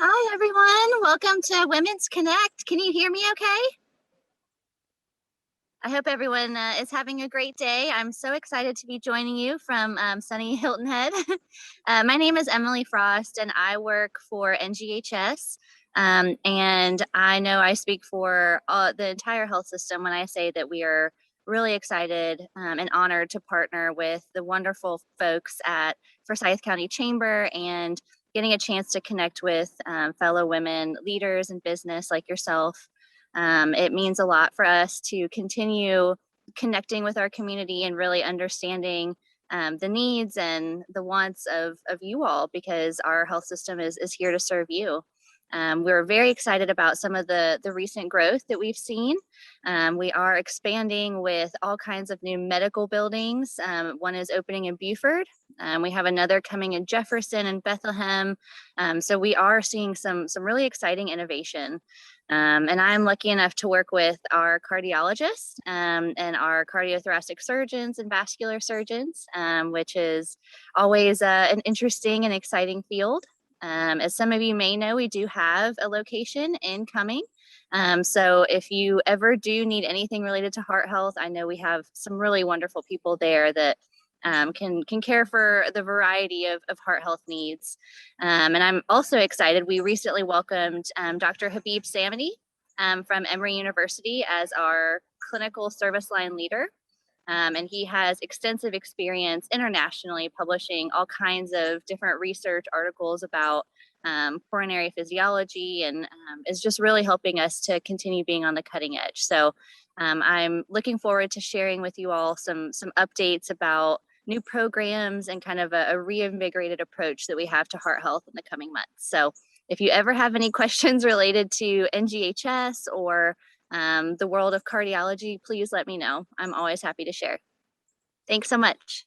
Hi, everyone. Welcome to Women's Connect. Can you hear me okay? I hope everyone is having a great day. I'm so excited to be joining you from sunny Hilton Head. My name is Emily Frost, and I work for NGHS. And I know I speak for the entire health system when I say that we are really excited and honored to partner with the wonderful folks at Forsyth County Chamber and getting a chance to connect with fellow women leaders in business like yourself. It means a lot for us to continue connecting with our community and really understanding the needs and the wants of you all, because our health system is here to serve you. We're very excited about some of the recent growth that we've seen. We are expanding with all kinds of new medical buildings. One is opening in Beaufort. We have another coming in Jefferson and Bethlehem. So we are seeing some really exciting innovation. And I'm lucky enough to work with our cardiologists and our cardiothoracic surgeons and vascular surgeons, which is always an interesting and exciting field. As some of you may know, we do have a location incoming. So if you ever do need anything related to heart health, I know we have some really wonderful people there that can care for the variety of heart health needs. And I'm also excited. We recently welcomed Dr. Habib Samadi from Emory University as our clinical service line leader. And he has extensive experience internationally publishing all kinds of different research articles about coronary physiology, and is just really helping us to continue being on the cutting edge. So I'm looking forward to sharing with you all some updates about new programs and kind of a reinvigorated approach that we have to heart health in the coming months. So if you ever have any questions related to NGHS or the world of cardiology, please let me know. I'm always happy to share. Thanks so much.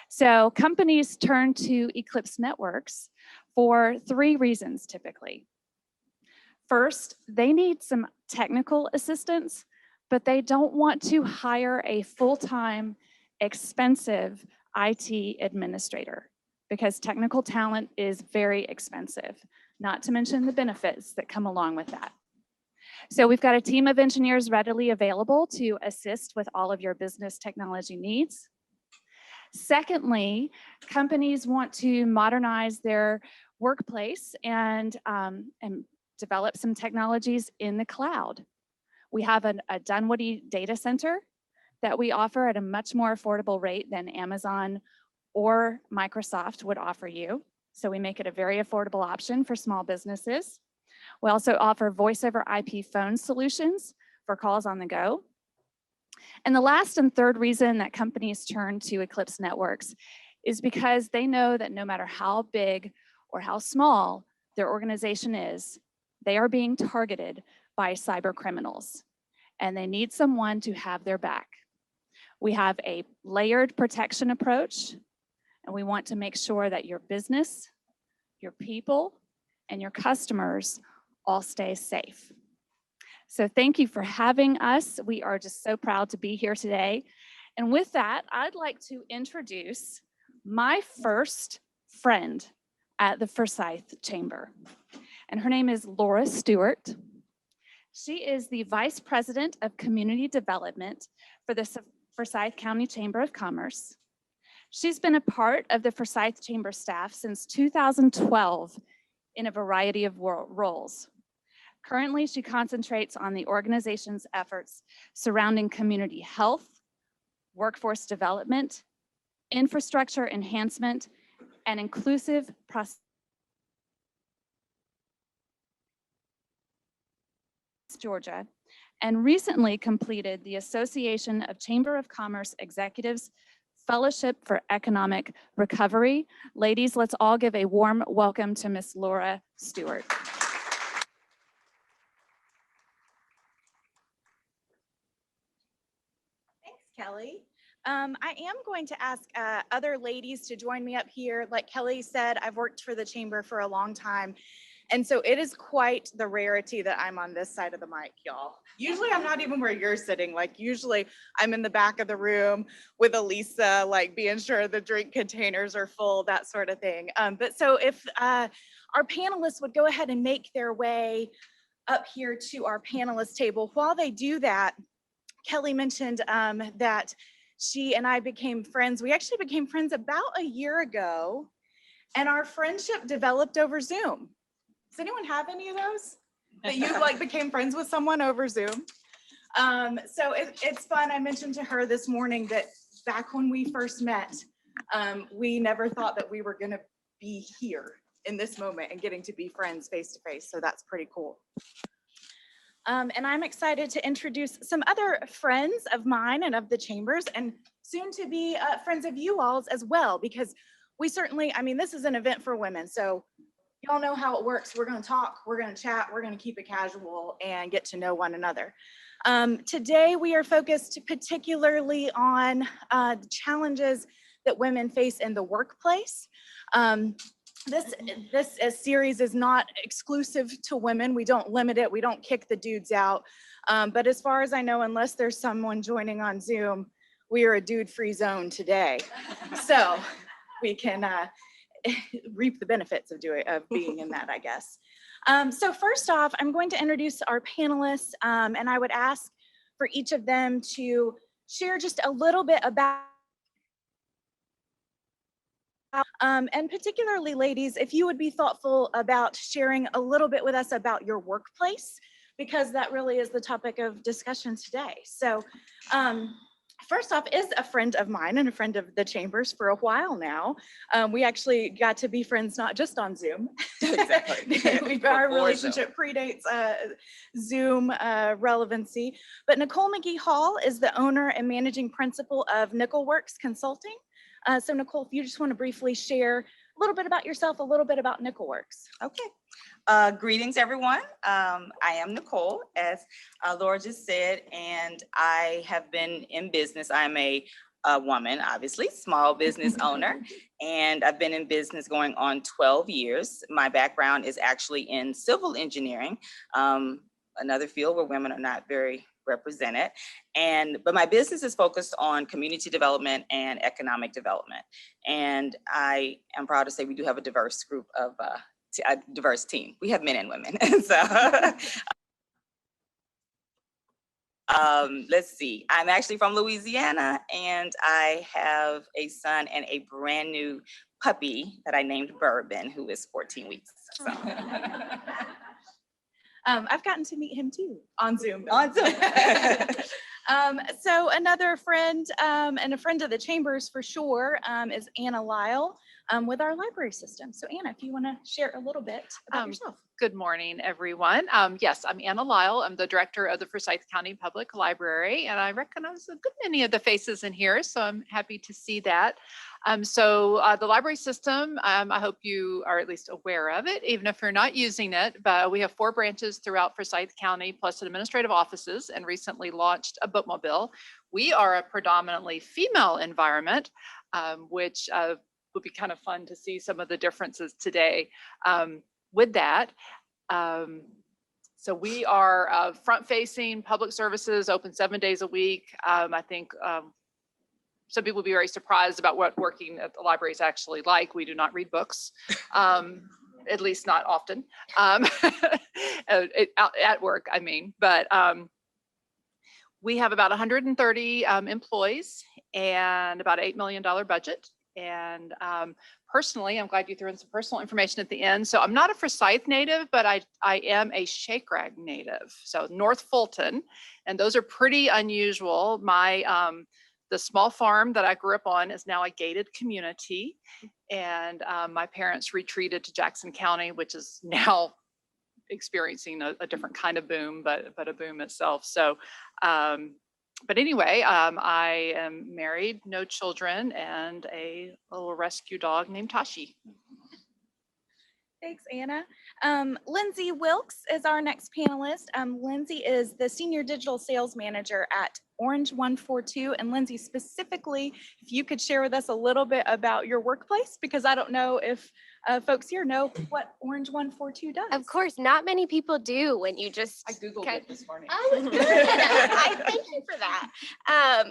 So companies turn to Eclipse Networks for 3 reasons typically. First, they need some technical assistance, but they don't want to hire a full-time, expensive IT administrator because technical talent is very expensive, not to mention the benefits that come along with that. So we've got a team of engineers readily available to assist with all of your business technology needs. Secondly, companies want to modernize their workplace and develop some technologies in the cloud. We have a Dunwoody data center that we offer at a much more affordable rate than Amazon or Microsoft would offer you. So we make it a very affordable option for small businesses. We also offer voice over IP phone solutions for calls on the go. And the last and third reason that companies turn to Eclipse Networks is because they know that no matter how big or how small their organization is, they are being targeted by cyber criminals, and they need someone to have their back. We have a layered protection approach, and we want to make sure that your business, your people, and your customers all stay safe. So thank you for having us. We are just so proud to be here today. And with that, I'd like to introduce my first friend at the Forsyth Chamber. And her name is Laura Stewart. She is the Vice President of Community Development for the Forsyth County Chamber of Commerce. She's been a part of the Forsyth Chamber staff since 2012 in a variety of roles. Currently, she concentrates on the organization's efforts surrounding community health, workforce development, infrastructure enhancement, and inclusive Georgia, and recently completed the Association of Chamber of Commerce Executives Fellowship for Economic Recovery. Ladies, let's all give a warm welcome to Miss Laura Stewart. Thanks, Kelly. I am going to ask other ladies to join me up here. Like Kelly said, I've worked for the chamber for a long time. And so it is quite the rarity that I'm on this side of the mic, y'all. Usually I'm not even where you're sitting. Like usually I'm in the back of the room with Elisa, like being sure the drink containers are full, that sort of thing. But so if our panelists would go ahead and make their way up here to our panelist table. While they do that, Kelly mentioned that she and I became friends. We actually became friends about a year ago, and our friendship developed over Zoom. Does anyone have any of those? That you like became friends with someone over Zoom? So it's fun. I mentioned to her this morning that back when we first met, we never thought that we were gonna be here in this moment and getting to be friends face to face. So that's pretty cool. And I'm excited to introduce some other friends of mine and of the chambers, and soon to be friends of you all's as well, because we certainly, I mean, this is an event for women. So y'all know how it works. We're going to talk, we're going to chat, we're going to keep it casual and get to know one another. Today, we are focused particularly on the challenges that women face in the workplace. This series is not exclusive to women. We don't limit it. We don't kick the dudes out. But as far as I know, unless there's someone joining on Zoom, we are a dude-free zone today. So we can reap the benefits of being in that, I guess. So first off, I'm going to introduce our panelists, and I would ask for each of them to share just a little bit about and particularly ladies, if you would be thoughtful about sharing a little bit with us about your workplace, because that really is the topic of discussion today. So first off is a friend of mine and a friend of the chambers for a while now. We actually got to be friends not just on Zoom. Exactly. Our relationship predates Zoom relevancy. But Nicole McGee Hall is the owner and managing principal of Nickelworks Consulting. So Nicole, if you just want to briefly share a little bit about yourself, a little bit about Nickelworks. Okay. Greetings, everyone. I am Nicole, as Laura just said, and I have been in business. I'm a woman, obviously, small business owner, and I've been in business going on 12 years. My background is actually in civil engineering, another field where women are not very represented. But my business is focused on community development and economic development. And I am proud to say we do have a diverse group of, a diverse team. We have men and women. So let's see, I'm actually from Louisiana, and I have a son and a brand new puppy that I named Bourbon, who is 14 weeks. So. I've gotten to meet him too on Zoom. On Zoom. So another friend and a friend of the chambers for sure is Anna Lyle with our library system. So Anna, if you want to share a little bit about yourself. Good morning, everyone. Yes, I'm Anna Lyle. I'm the director of the Forsyth County Public Library, and I recognize a good many of the faces in here, so I'm happy to see that. The library system, I hope you are at least aware of it, even if you're not using it, but we have 4 branches throughout Forsyth County, plus administrative offices, and recently launched a bookmobile. We are a predominantly female environment, which would be kind of fun to see some of the differences today with that. So we are front-facing public services, open 7 days a week. I think some people will be very surprised about what working at the library is actually like. We do not read books, at least not often, at work, I mean. But we have about 130 employees and about $8 million budget. And personally, I'm glad you threw in some personal information at the end. So I'm not a Forsyth native, but I am a Shake Rag native. So North Fulton, and those are pretty unusual. The small farm that I grew up on is now a gated community. And my parents retreated to Jackson County, which is now experiencing a different kind of boom, but a boom itself. So, but anyway, I am married, no children, and a little rescue dog named Tashi. Thanks, Anna. Lindsay Wilkes is our next panelist. Lindsay is the Senior Digital Sales Manager at Orange 142. And Lindsay, specifically, if you could share with us a little bit about your workplace, because I don't know if folks here know what Orange 142 does. Of course, not many people do when you just. I Googled kind- it this morning. Oh, good. I thank you for that.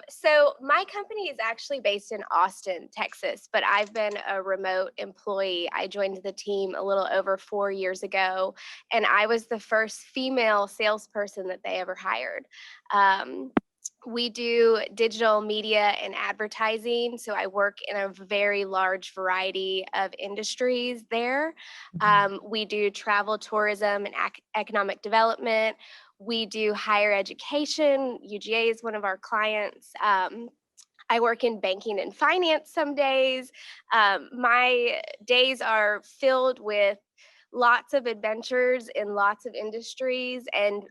So my company is actually based in Austin, Texas, but I've been a remote employee. I joined the team a little over 4 years ago, and I was the first female salesperson that they ever hired. We do digital media and advertising. So I work in a very large variety of industries there. We do travel, tourism, and economic development. We do higher education. UGA is one of our clients. I work in banking and finance some days. My days are filled with lots of adventures in lots of industries and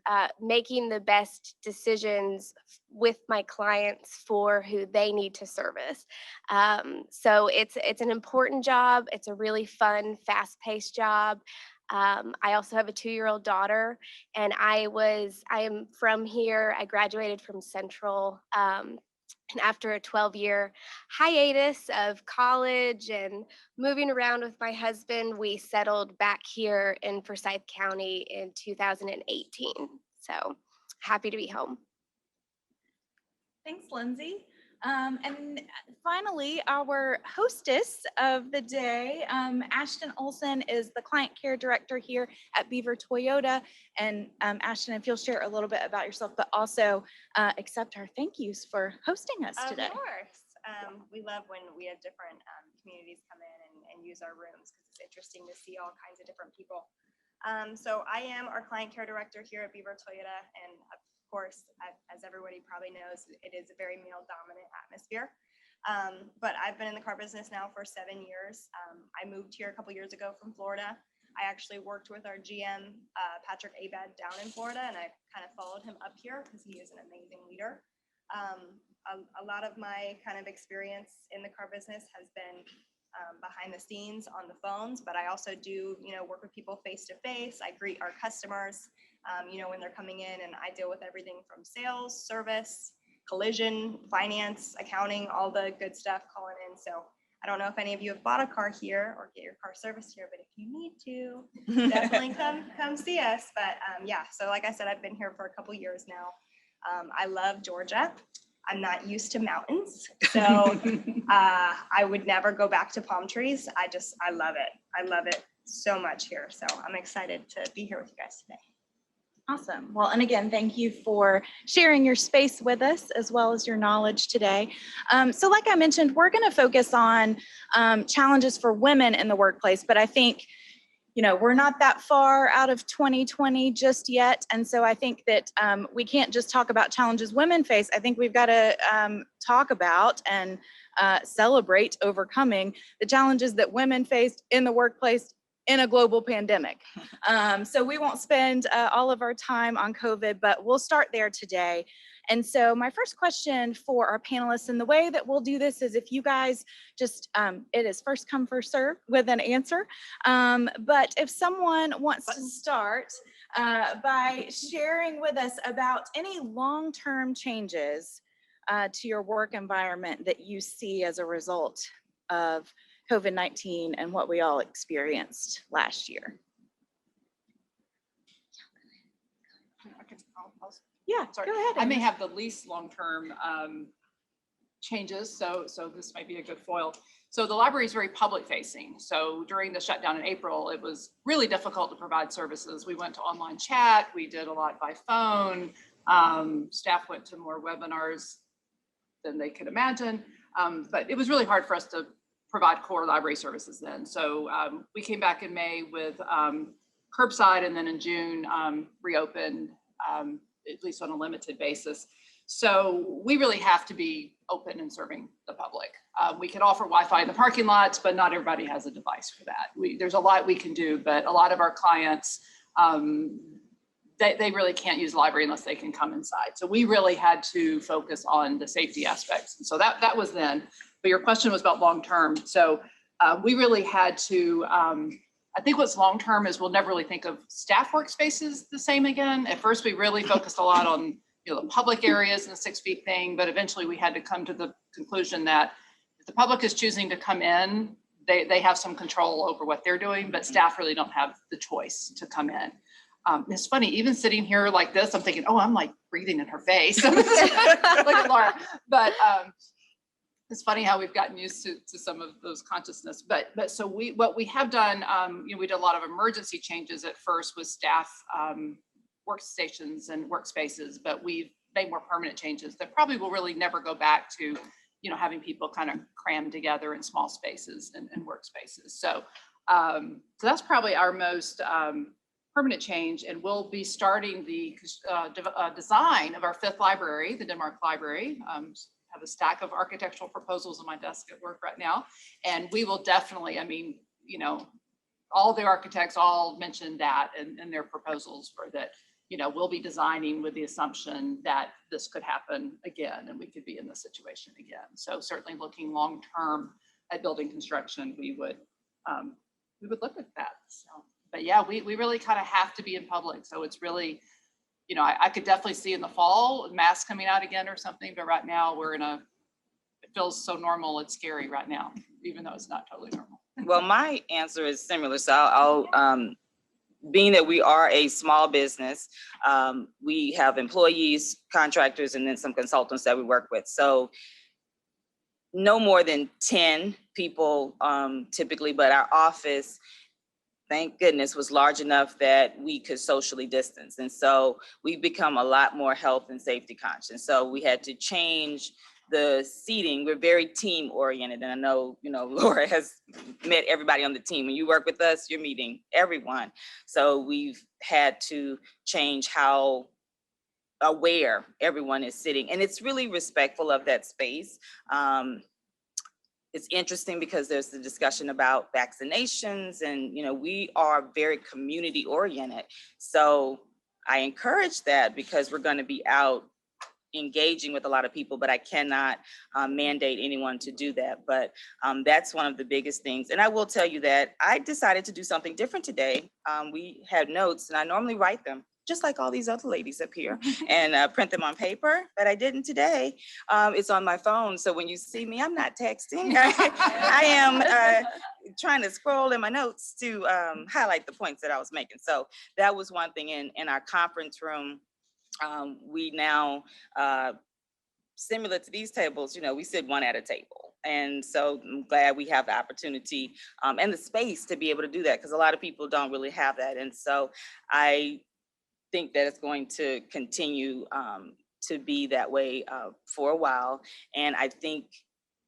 making the best decisions with my clients for who they need to service. So it's an important job. It's a really fun, fast-paced job. I also have a 2-year-old daughter, and I am from here. I graduated from Central. And after a 12-year hiatus of college and moving around with my husband, we settled back here in Forsyth County in 2018. So happy to be home. Thanks, Lindsay. And finally, our hostess of the day, Ashton Olson, is the Client Care Director here at Beaver Toyota. And Ashton, if you'll share a little bit about yourself, but also accept our thank yous for hosting us today. Of course. We love when we have different communities come in and use our rooms because it's interesting to see all kinds of different people. So I am our Client Care Director here at Beaver Toyota, and of course, as everybody probably knows, it is a very male-dominant atmosphere. But I've been in the car business now for 7 years. I moved here a couple years ago from Florida. I actually worked with our GM, Patrick Abad, down in Florida, and I kind of followed him up here because he is an amazing leader. A lot of my kind of experience in the car business has been behind the scenes on the phones, but I also do, work with people face to face. I greet our customers, when they're coming in, and I deal with everything from sales, service, collision, finance, accounting, all the good stuff calling in. So I don't know if any of you have bought a car here or get your car serviced here, but if you need to, definitely come see us. But yeah, so like I said, I've been here for a couple years now. I love Georgia. I'm not used to mountains, so I would never go back to palm trees. I love it. I love it so much here. So I'm excited to be here with you guys today. Awesome. Well, and again, thank you for sharing your space with us as well as your knowledge today. So like I mentioned, we're going to focus on challenges for women in the workplace, but I think we're not that far out of 2020 just yet. And so I think that we can't just talk about challenges women face. I think we've got to talk about and celebrate overcoming the challenges that women faced in the workplace in a global pandemic. So we won't spend all of our time on COVID, but we'll start there today. And so my first question for our panelists, and the way that we'll do this is if you guys just, it is first come, first serve with an answer. But if someone wants to start by sharing with us about any long-term changes to your work environment that you see as a result of COVID-19 and what we all experienced last year. Yeah, Sorry. go ahead. I may Amy. have the least long-term changes, so this might be a good foil. So the library is very public-facing. So during the shutdown in April, it was really difficult to provide services. We went to online chat. We did a lot by phone. Staff went to more webinars than they could imagine. But it was really hard for us to provide core library services then. So we came back in May with curbside, and then in June reopened, at least on a limited basis. So we really have to be open and serving the public. We can offer Wi-Fi in the parking lots, but not everybody has a device for that. There's a lot we can do, but a lot of our clients, they really can't use the library unless they can come inside. So we really had to focus on the safety aspects. And so that was then. But your question was about long-term. So we really had to, I think what's long-term is we'll never really think of staff workspaces the same again. At first, we really focused a lot on the public areas and the 6 feet thing, but eventually we had to come to the conclusion that if the public is choosing to come in, they have some control over what they're doing, but staff really don't have the choice to come in. It's funny, even sitting here like this, I'm thinking, oh, I'm like breathing in her face. Look at Laura. But it's funny how we've gotten used to some of those consciousness. But so what we have done, we did a lot of emergency changes at first with staff workstations and workspaces, but we've made more permanent changes that probably will really never go back to, having people kind of crammed together in small spaces and workspaces. So that's probably our most permanent change, and we'll be starting the design of our 5th library, the Denmark Library. Have a stack of architectural proposals on my desk at work right now, and we will definitely, all the architects all mentioned that in their proposals for that, we'll be designing with the assumption that this could happen again and we could be in this situation again. So certainly looking long-term at building construction, we would look at that. So, but yeah, we really kind of have to be in public. So it's really, I could definitely see in the fall masks coming out again or something, but right now it feels so normal. It's scary right now, even though it's not totally normal. Well, my answer is similar. So I'll being that we are a small business, we have employees, contractors, and then some consultants that we work with. So no more than 10 people typically, but our office, thank goodness, was large enough that we could socially distance. And so we've become a lot more health and safety conscious. So we had to change the seating. We're very team oriented. And I know, Laura has met everybody on the team. When you work with us, you're meeting everyone. So we've had to change how aware everyone is sitting. And it's really respectful of that space. It's interesting because there's the discussion about vaccinations and, we are very community oriented. So I encourage that because we're going to be out engaging with a lot of people, but I cannot mandate anyone to do that. But that's one of the biggest things. And I will tell you that I decided to do something different today. We had notes and I normally write them, just like all these other ladies up here, and print them on paper, but I didn't today. It's on my phone. So when you see me, I'm not texting. I am trying to scroll in my notes to highlight the points that I was making. So that was one thing in our conference room. We now, similar to these tables, we sit one at a table. And so I'm glad we have the opportunity and the space to be able to do that because a lot of people don't really have that. And so I think that it's going to continue to be that way for a while. And I think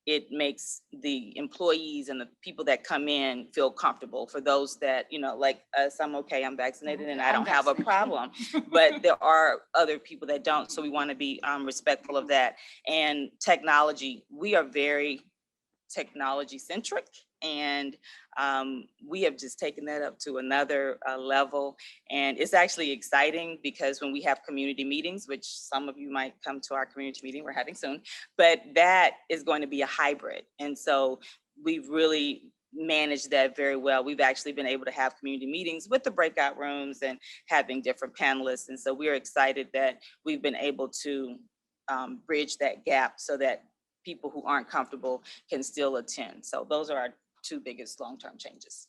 it makes the employees and the people that come in feel comfortable. For those that, like us, I'm okay, I'm vaccinated and I don't have a problem, but there are other people that don't. So we want to be respectful of that. And technology, we are very technology centric. And we have just taken that up to another level. And it's actually exciting because when we have community meetings, which some of you might come to our community meeting we're having soon, but that is going to be a hybrid. And so we've really managed that very well. We've actually been able to have community meetings with the breakout rooms and having different panelists. And so we're excited that we've been able to bridge that gap so that people who aren't comfortable can still attend. So those are our 2 biggest long-term changes.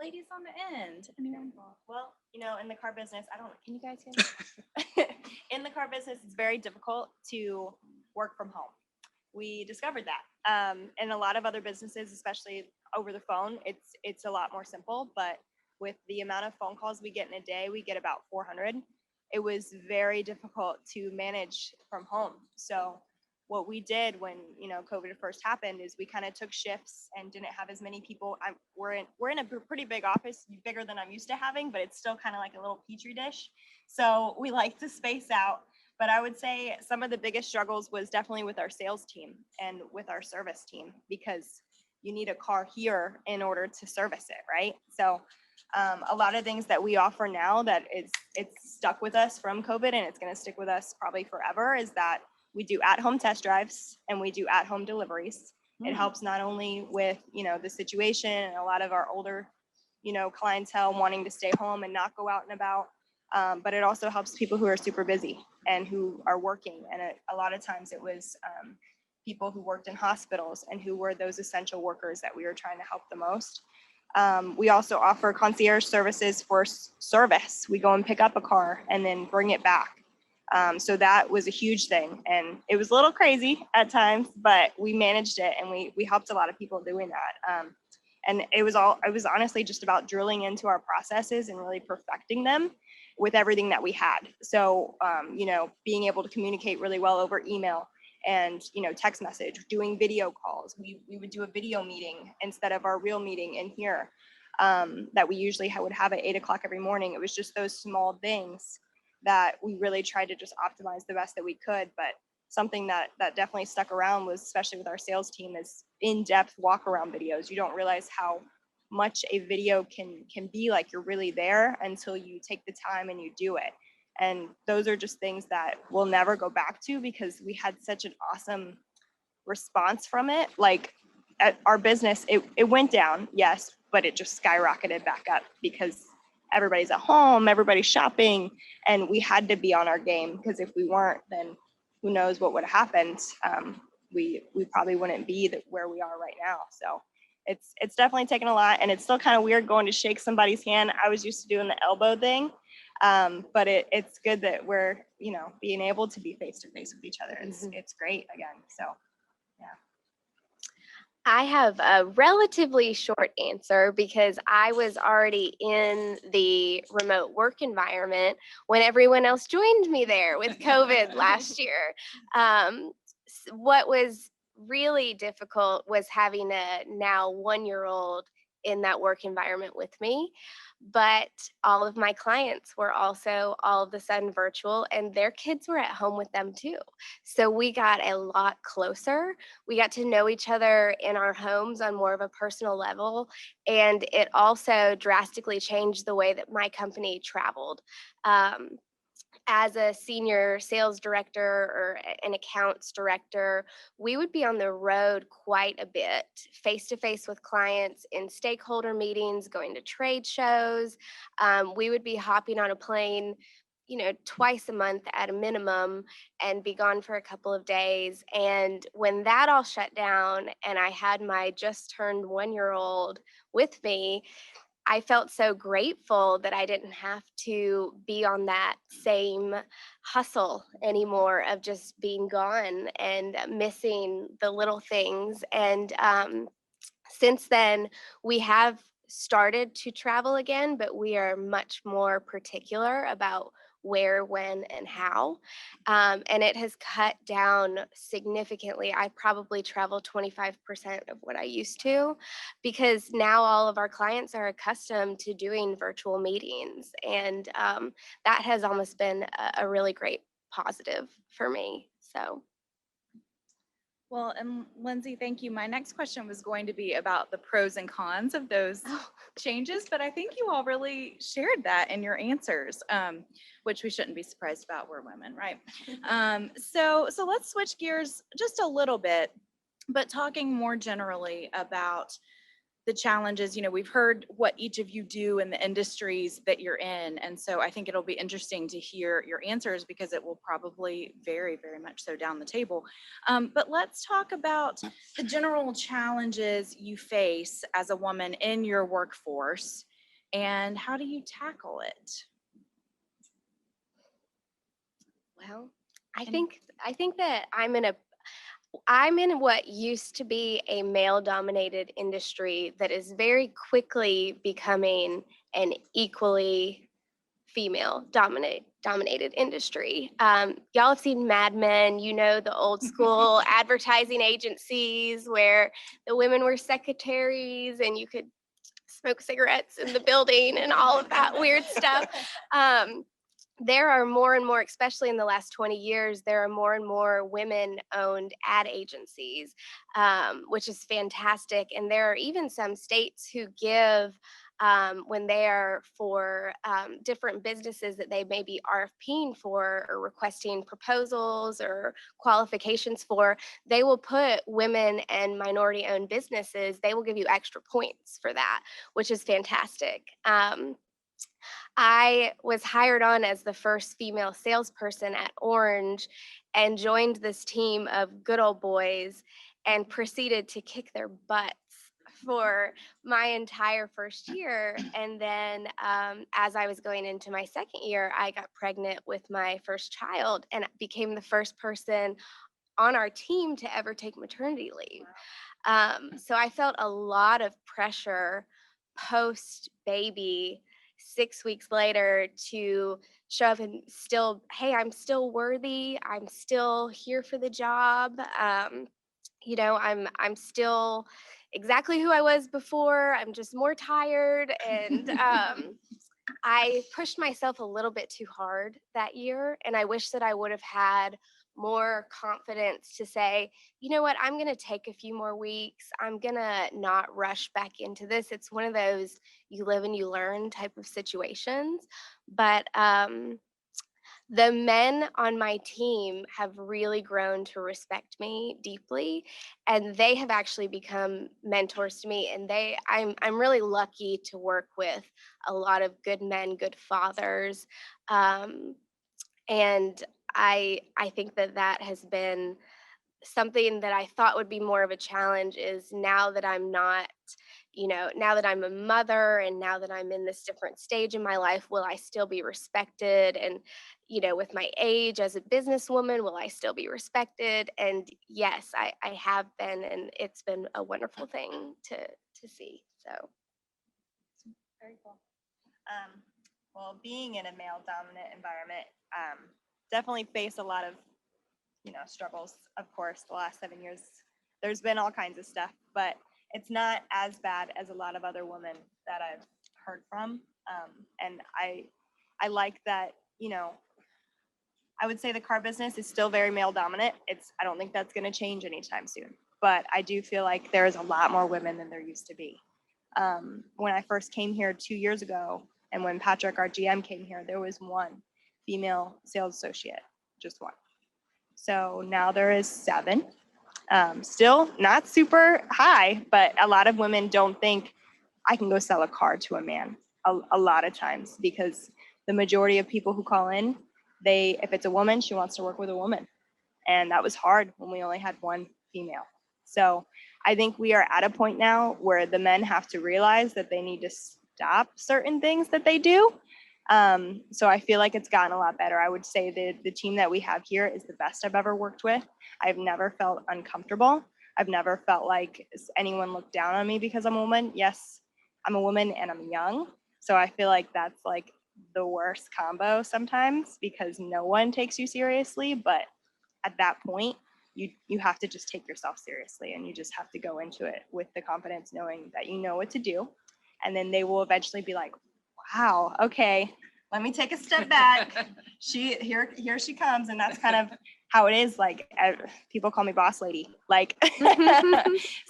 Ladies on the end. Well, in the car business, can you guys hear me? In the car business, it's very difficult to work from home. We discovered that. In a lot of other businesses, especially over the phone, it's a lot more simple, but with the amount of phone calls we get in a day, we get about 400. It was very difficult to manage from home. So what we did when COVID first happened is we kind of took shifts and didn't have as many people. We're in a pretty big office, bigger than I'm used to having, but it's still kind of like a little petri dish. So we like to space out. But I would say some of the biggest struggles was definitely with our sales team and with our service team, because you need a car here in order to service it, right? So a lot of things that we offer now that it's stuck with us from COVID and it's going to stick with us probably forever is that we do at-home test drives and we do at-home deliveries. It helps not only with, the situation and a lot of our older, clientele wanting to stay home and not go out and about. But it also helps people who are super busy and who are working. And a lot of times it was people who worked in hospitals and who were those essential workers that we were trying to help the most. We also offer concierge services for service. We go and pick up a car and then bring it back. So that was a huge thing, and it was a little crazy at times, but we managed it, and we helped a lot of people doing that. And it was honestly just about drilling into our processes and really perfecting them with everything that we had. So, being able to communicate really well over email and, text message, doing video calls. We would do a video meeting instead of our real meeting in here that we usually would have at 8 o'clock every morning. It was just those small things that we really tried to just optimize the best that we could. But something that definitely stuck around was, especially with our sales team, is in-depth walk around videos. You don't realize how much a video can be like you're really there until you take the time and you do it. And those are just things that we'll never go back to because we had such an awesome response from it. Like at our business, it went down, yes, but it just skyrocketed back up because everybody's at home, everybody's shopping, and we had to be on our game because if we weren't, then who knows what would have happened. We probably wouldn't be where we are right now. So it's definitely taken a lot, and it's still kind of weird going to shake somebody's hand. I was used to doing the elbow thing, but it's good that we're being able to be face to face with each other. It's great again. So yeah. I have a relatively short answer because I was already in the remote work environment when everyone else joined me there with COVID last year. What was really difficult was having a now 1-year-old in that work environment with me. But all of my clients were also all of a sudden virtual, and their kids were at home with them too. So we got a lot closer. We got to know each other in our homes on more of a personal level. And it also drastically changed the way that my company traveled. As a senior sales director or an accounts director, we would be on the road quite a bit, face to face with clients in stakeholder meetings, going to trade shows. We would be hopping on a plane, twice a month at a minimum and be gone for a couple of days. And when that all shut down and I had my just turned 1-year-old with me, I felt so grateful that I didn't have to be on that same hustle anymore of just being gone and missing the little things. And since then, we have started to travel again, but we are much more particular about where, when, and how. And it has cut down significantly. I probably travel 25% of what I used to because now all of our clients are accustomed to doing virtual meetings. And that has almost been a really great positive for me. So. Well, and Lindsay, thank you. My next question was going to be about the pros and cons of those changes, but I think you all really shared that in your answers, which we shouldn't be surprised about. We're women, right? So let's switch gears just a little bit, but talking more generally about the challenges. We've heard what each of you do in the industries that you're in. And so I think it'll be interesting to hear your answers because it will probably vary very much so down the table. But let's talk about the general challenges you face as a woman in your workforce and how do you tackle it? Well, I think that I'm in what used to be a male-dominated industry that is very quickly becoming an equally female-dominated industry. Y'all have seen Mad Men, the old school advertising agencies where the women were secretaries and you could smoke cigarettes in the building and all of that weird stuff. There are more and more, especially in the last 20 years, there are more and more women-owned ad agencies, which is fantastic. And there are even some states who give, when they are for different businesses that they may be RFPing for or requesting proposals or qualifications for, they will put women and minority-owned businesses, they will give you extra points for that, which is fantastic. I was hired on as the first female salesperson at Orange and joined this team of good old boys and proceeded to kick their butts for my entire first year. And then as I was going into my second year, I got pregnant with my first child and became the first person on our team to ever take maternity leave. So I felt a lot of pressure post baby 6 weeks later to show up and still, hey, I'm still worthy. I'm still here for the job. I'm still exactly who I was before. I'm just more tired. And I pushed myself a little bit too hard that year. And I wish that I would have had more confidence to say, you know what, I'm going to take a few more weeks. I'm going to not rush back into this. It's one of those you live and you learn type of situations. But the men on my team have really grown to respect me deeply, and they have actually become mentors to me. And I'm really lucky to work with a lot of good men, good fathers, and I think that has been something that I thought would be more of a challenge. Is now that I'm not, now that I'm a mother and now that I'm in this different stage in my life, will I still be respected? And, with my age as a businesswoman, will I still be respected? And yes, I have been, and it's been a wonderful thing to see. So Very cool. Well, being in a male dominant environment, definitely face a lot of, struggles. Of course, the last 7 years, there's been all kinds of stuff, but it's not as bad as a lot of other women that I've heard from. And I like that, I would say the car business is still very male dominant. I don't think that's going to change anytime soon, but I do feel like there is a lot more women than there used to be. When I first came here 2 years ago, and when Patrick, our GM, came here, there was one female sales associate, just one. So now there is 7. Still not super high, but a lot of women don't think I can go sell a car to a man a lot of times, because the majority of people who call in, if it's a woman, she wants to work with a woman. And that was hard when we only had one female. So I think we are at a point now where the men have to realize that they need to stop certain things that they do. So I feel like it's gotten a lot better. I would say the team that we have here is the best I've ever worked with. I've never felt uncomfortable. I've never felt like anyone looked down on me because I'm a woman. Yes, I'm a woman and I'm young. So I feel like that's like the worst combo sometimes, because no one takes you seriously. But at that point, you have to just take yourself seriously, and you just have to go into it with the confidence, knowing that you know what to do. And then they will eventually be like, wow, okay, let me take a step back. Here she comes. And that's kind of how it is. Like, people call me boss lady. Like,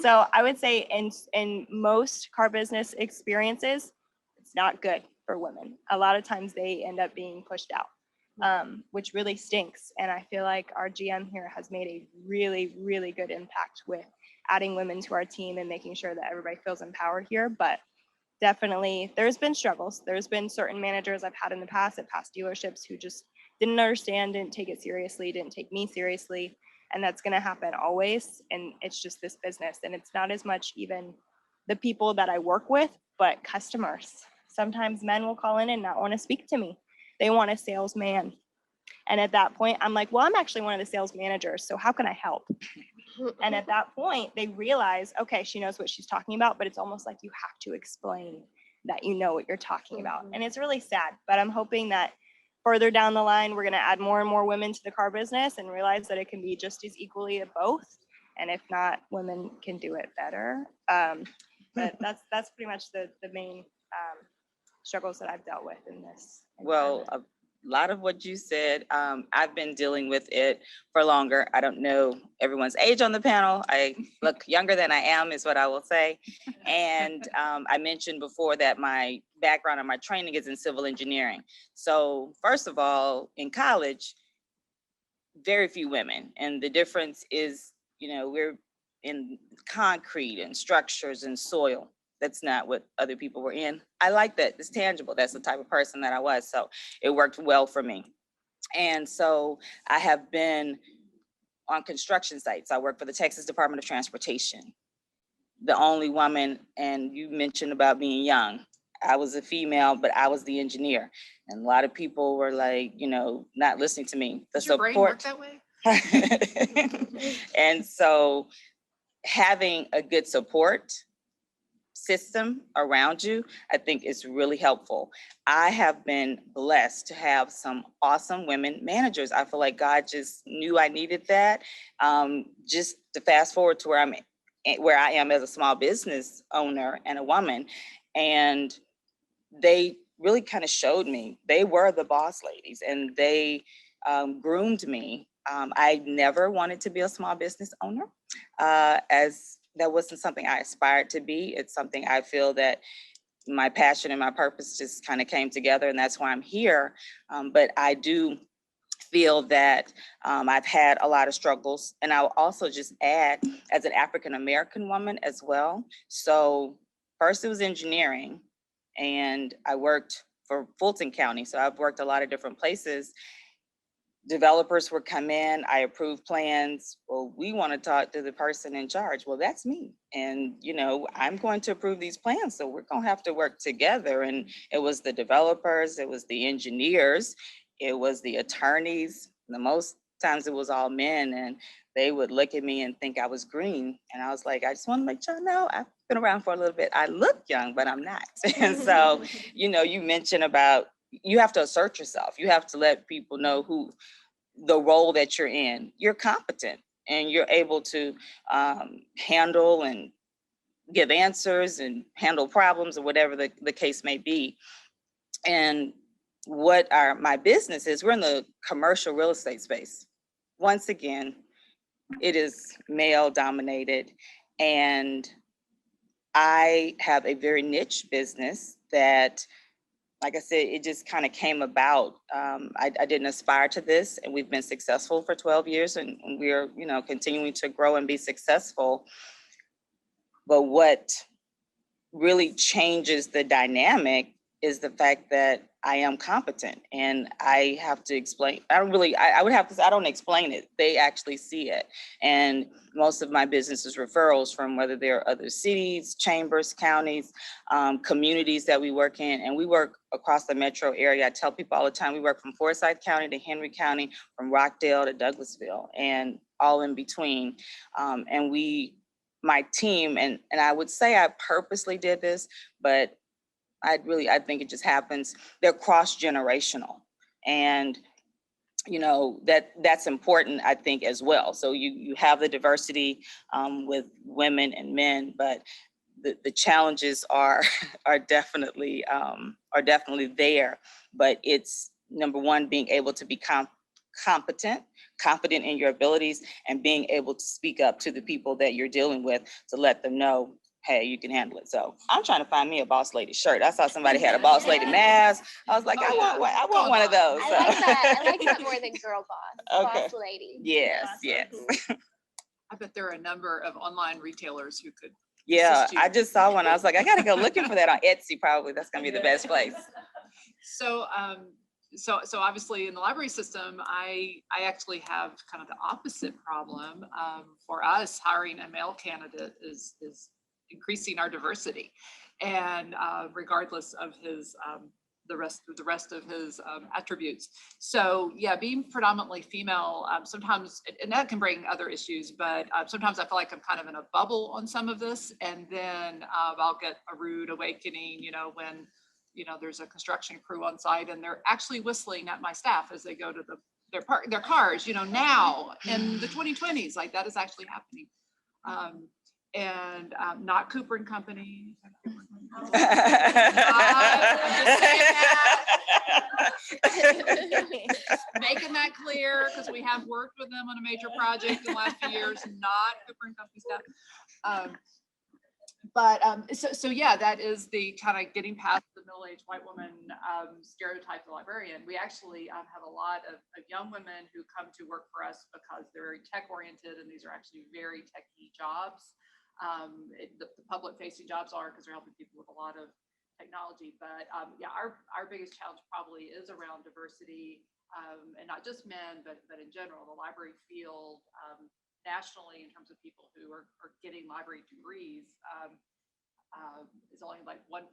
so I would say in most car business experiences, it's not good for women. A lot of times they end up being pushed out, which really stinks. And I feel like our GM here has made a really, really good impact with adding women to our team and making sure that everybody feels empowered here. But definitely, there's been struggles. There's been certain managers I've had in the past at past dealerships who just didn't understand, didn't take it seriously, didn't take me seriously. And that's going to happen always. And it's just this business. And it's not as much even the people that I work with, but customers. Sometimes men will call in and not want to speak to me. They want a salesman. And at that point, I'm like, well, I'm actually one of the sales managers. So how can I help? And at that point, they realize, okay, she knows what she's talking about, but it's almost like you have to explain that you know what you're talking about. And it's really sad, but I'm hoping that further down the line, we're going to add more and more women to the car business and realize that it can be just as equally of both. And if not, women can do it better. But that's pretty much the main struggles that I've dealt with in this. Well, a lot of what you said, I've been dealing with it for longer. I don't know everyone's age on the panel. I look younger than I am, is what I will say. And I mentioned before that my background and my training is in civil engineering. So first of all, in college, very few women. And the difference is, we're in concrete and structures and soil. that's not what other people were in. I like that. It's tangible. That's the type of person that I was. So it worked well for me. And so I have been on construction sites. I work for the Texas Department of Transportation. The only woman, and you mentioned about being young. I was a female, but I was the engineer. And a lot of people were like, not listening to me. The Does your brain work support. that way? And so having a good support system around you, I think is really helpful. I have been blessed to have some awesome women managers. I feel like God just knew I needed that. Just to fast forward to where I am as a small business owner and a woman. And they really kind of showed me, they were the boss ladies, and they groomed me. I never wanted to be a small business owner, as that wasn't something I aspired to be. It's something I feel that my passion and my purpose just kind of came together, and that's why I'm here. But I do feel that I've had a lot of struggles, and I'll also just add, as an African-American woman as well. So first it was engineering, and I worked for Fulton County. So I've worked a lot of different places. Developers would come in, I approve plans. Well, we want to talk to the person in charge. Well, that's me. And, I'm going to approve these plans. So we're going to have to work together. And it was the developers, it was the engineers, it was the attorneys. The most times it was all men, and they would look at me and think I was green. And I was like, I just want to let y'all know I've been around for a little bit. I look young, but I'm not. And so, you mentioned about, you have to assert yourself. You have to let people know the role that you're in. You're competent and you're able to handle and give answers and handle problems, or whatever the case may be. And what my business is, we're in the commercial real estate space. Once again, it is male dominated, and I have a very niche business that, like I said, it just kind of came about. I didn't aspire to this, and we've been successful for 12 years, and we're, continuing to grow and be successful. But what really changes the dynamic is the fact that I am competent, and I have to explain. I don't explain it. They actually see it. And most of my business is referrals from whether they're other cities, chambers, counties, communities that we work in. And we work across the metro area. I tell people all the time, we work from Forsyth County to Henry County, from Rockdale to Douglasville, and all in between. And my team, and I would say I purposely did this, but I think it just happens. They're cross-generational, and that's important, I think, as well. So you have the diversity with women and men, but the challenges are definitely there. But it's, number one, being able to be confident in your abilities, and being able to speak up to the people that you're dealing with to let them know, hey, you can handle it. So I'm trying to find me a boss lady shirt. I saw somebody had a boss lady mask. I was like, I want one of those. I like that. I like that more than girl boss. Okay. Boss lady. Yes. I bet there are a number of online retailers who could. Yeah, assist you. I just saw one. I was like, I gotta go looking for that on Etsy. Probably that's gonna be the best place. So, so obviously in the library system, I actually have kind of the opposite problem. For us, hiring a male candidate is increasing our diversity, and regardless of his the rest of his attributes. So yeah, being predominantly female, sometimes, and that can bring other issues, but sometimes I feel like I'm kind of in a bubble on some of this, and then I'll get a rude awakening, when there's a construction crew on site and they're actually whistling at my staff as they go to their cars, now in the 2020s, like that is actually happening. And not Cooper and Company. I'm just saying that. Making that clear, because we have worked with them on a major project in the last few years, not Cooper and Company stuff. But so yeah, that is the kind of getting past the middle-aged white woman stereotype of librarian. We actually have a lot of young women who come to work for us because they're very tech oriented, and these are actually very techy jobs. The public-facing jobs are because they're helping people with a lot of technology. But yeah, our biggest challenge probably is around diversity, and not just men, but in general, the library field nationally in terms of people who are getting library degrees is only like 1%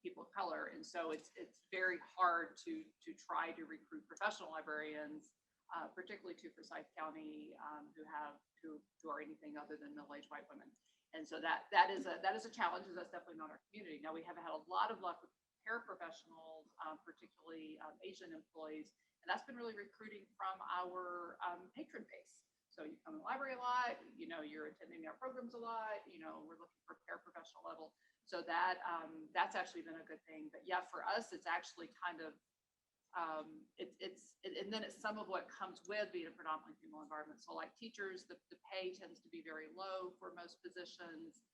people of color, and so it's very hard to try to recruit professional librarians, particularly to Forsyth County, who are anything other than middle-aged white women. And so that is a challenge, because that's definitely not our community. Now, we have had a lot of luck with paraprofessionals, particularly Asian employees, and that's been really recruiting from our patron base. So you come to the library a lot, you're attending our programs a lot, we're looking for paraprofessional level. So that's actually been a good thing. But yeah, for us, it's actually kind of, and then it's some of what comes with being a predominantly female environment. So like teachers, the pay tends to be very low for most positions.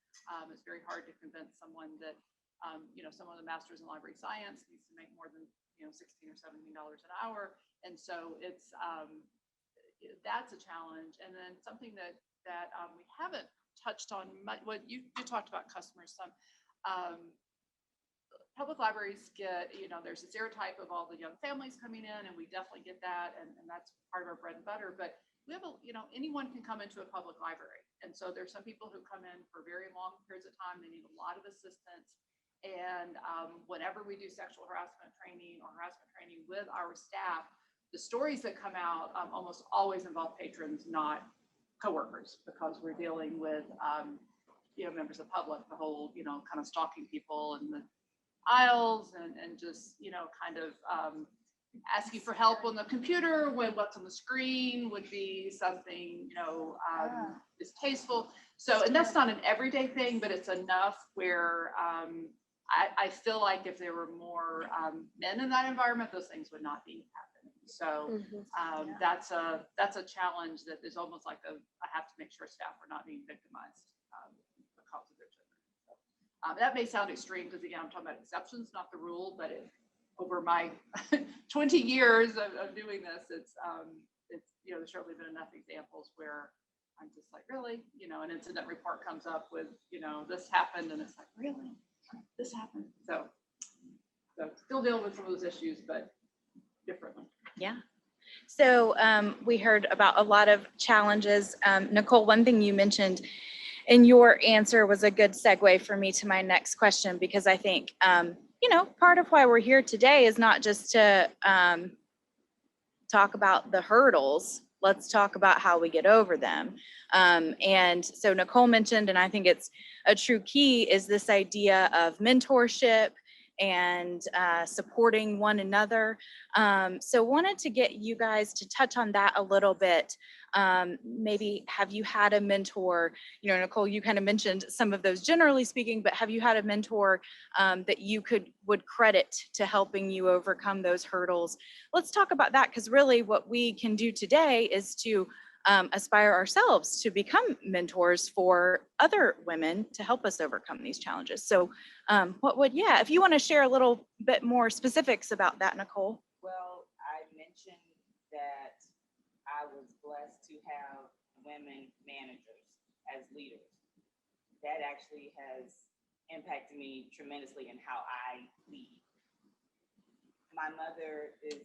It's very hard to convince someone that, someone with a master's in library science needs to make more than, $16 or $17 an hour. And so that's a challenge. And then something that we haven't touched on much, what you talked about customers some. Public libraries get, there's a stereotype of all the young families coming in, and we definitely get that, and that's part of our bread and butter. But we have anyone can come into a public library, and so there's some people who come in for very long periods of time. They need a lot of assistance, and whenever we do sexual harassment training or harassment training with our staff, the stories that come out almost always involve patrons, not coworkers, because we're dealing with members of the public, the whole kind of stalking people in the aisles and just kind of asking for help on the computer when what's on the screen would be something distasteful. So, and that's not an everyday thing, but it's enough where I feel like if there were more men in that environment, those things would not be happening. So that's a challenge that is almost like I have to make sure staff are not being victimized because of their gender. That may sound extreme because, again, I'm talking about exceptions, not the rule, but over my 20 years of doing this, it's there's certainly been enough examples where I'm just like, really, an incident report comes up with, this happened, and it's like, really, this happened. So still dealing with some of those issues, but differently. Yeah. So we heard about a lot of challenges. Nicole, one thing you mentioned in your answer was a good segue for me to my next question, because I think, part of why we're here today is not just to talk about the hurdles. Let's talk about how we get over them. And so Nicole mentioned, and I think it's a true key, is this idea of mentorship and supporting one another. So wanted to get you guys to touch on that a little bit. Maybe have you had a mentor? Nicole, you kind of mentioned some of those generally speaking, but have you had a mentor that you would credit to helping you overcome those hurdles? Let's talk about that, because really what we can do today is to aspire ourselves to become mentors for other women to help us overcome these challenges. So if you want to share a little bit more specifics about that, Nicole. Well, I mentioned that I was blessed to have women managers as leaders. That actually has impacted me tremendously in how I lead. My mother is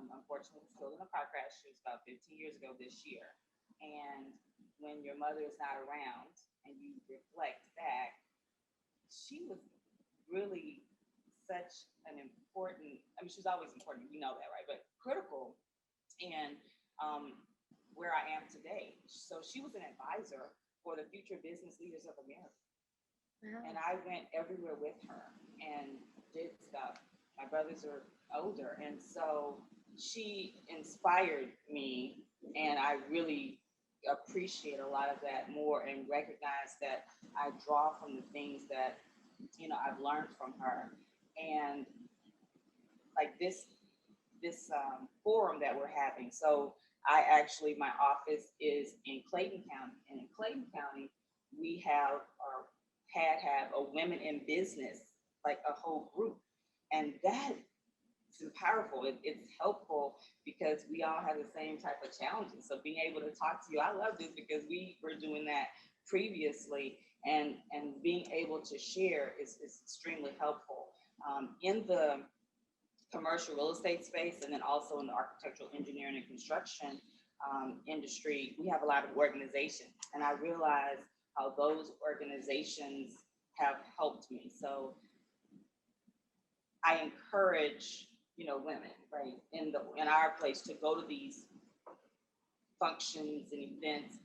unfortunately killed in a car crash. It was about 15 years ago this year. And when your mother is not around and you reflect back, she was really such an important, she's always important, you know that, right? But critical in where I am today. So she was an advisor for the future business leaders of America. Wow. And I went everywhere with her and did stuff. My brothers are older, and so she inspired me, and I really appreciate a lot of that more and recognize that I draw from the things that I've learned from her. And like this forum that we're having. So my office is in Clayton County, and in Clayton County we have a women in business, like a whole group, and that is powerful. It's helpful because we all have the same type of challenges. So being able to talk to you, I love this because we were doing that previously, and being able to share is extremely helpful. In the commercial real estate space, and then also in the architectural engineering and construction industry, we have a lot of organizations, and I realize how those organizations have helped me. So I encourage, women, right, in our place to go to these functions and events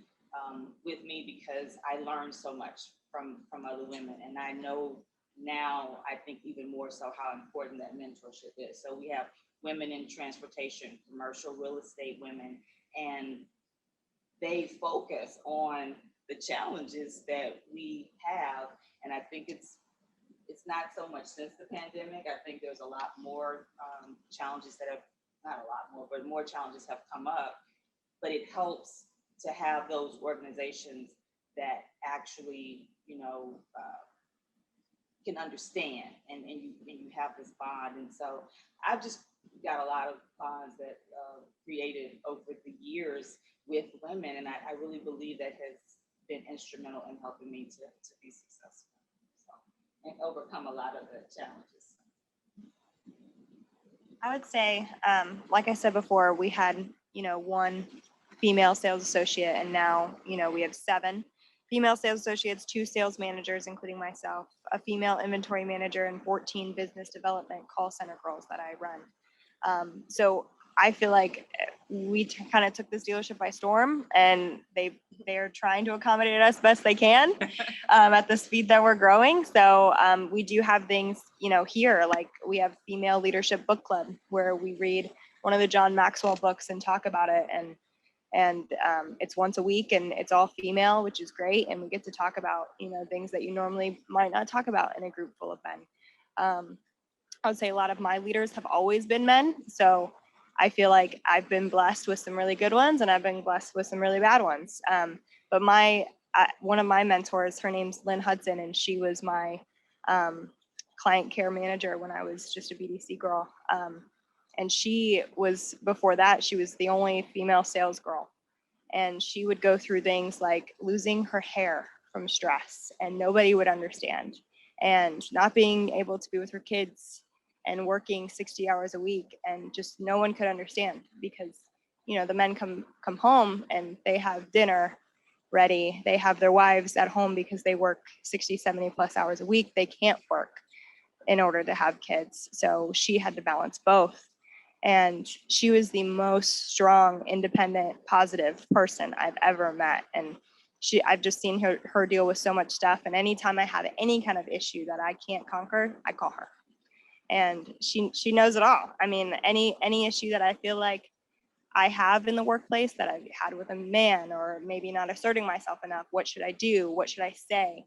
with me, because I learned so much from other women, and I know now, I think even more so, how important that mentorship is. So we have women in transportation, commercial real estate women, and they focus on the challenges that we have. And I think it's not so much since the pandemic. I think there's a lot more challenges that have, not a lot more, but more challenges have come up. But it helps to have those organizations that actually, can understand, and you have this bond. And so I've just got a lot of bonds that created over the years with women, and I really believe that has been instrumental in helping me to be successful, and overcome a lot of the challenges. I would say, like I said before, we had, one female sales associate, and now, we have 7 female sales associates, 2 sales managers, including myself, a female inventory manager, and 14 business development call center girls that I run. So I feel like we kind of took this dealership by storm, and they're trying to accommodate us best they can at the speed that we're growing. So we do have things, here, like we have female leadership book club, where we read one of the John Maxwell books and talk about it. And it's once a week, and it's all female, which is great. And we get to talk about, things that you normally might not talk about in a group full of men. I would say a lot of my leaders have always been men. So I feel like I've been blessed with some really good ones, and I've been blessed with some really bad ones. But one of my mentors, her name's Lynn Hudson, and she was my client care manager when I was just a BDC girl. And she was, before that, she was the only female sales girl. And she would go through things like losing her hair from stress, and nobody would understand, and not being able to be with her kids, and working 60 hours a week, and just no one could understand, because, the men come home and they have dinner ready. They have their wives at home because they work 60, 70 plus hours a week. They can't work in order to have kids. So she had to balance both. And she was the most strong, independent, positive person I've ever met. And I've just seen her deal with so much stuff. And anytime I have any kind of issue that I can't conquer, I call her. And she knows it all. I mean, any issue that I feel like I have in the workplace that I've had with a man, or maybe not asserting myself enough, what should I do? What should I say?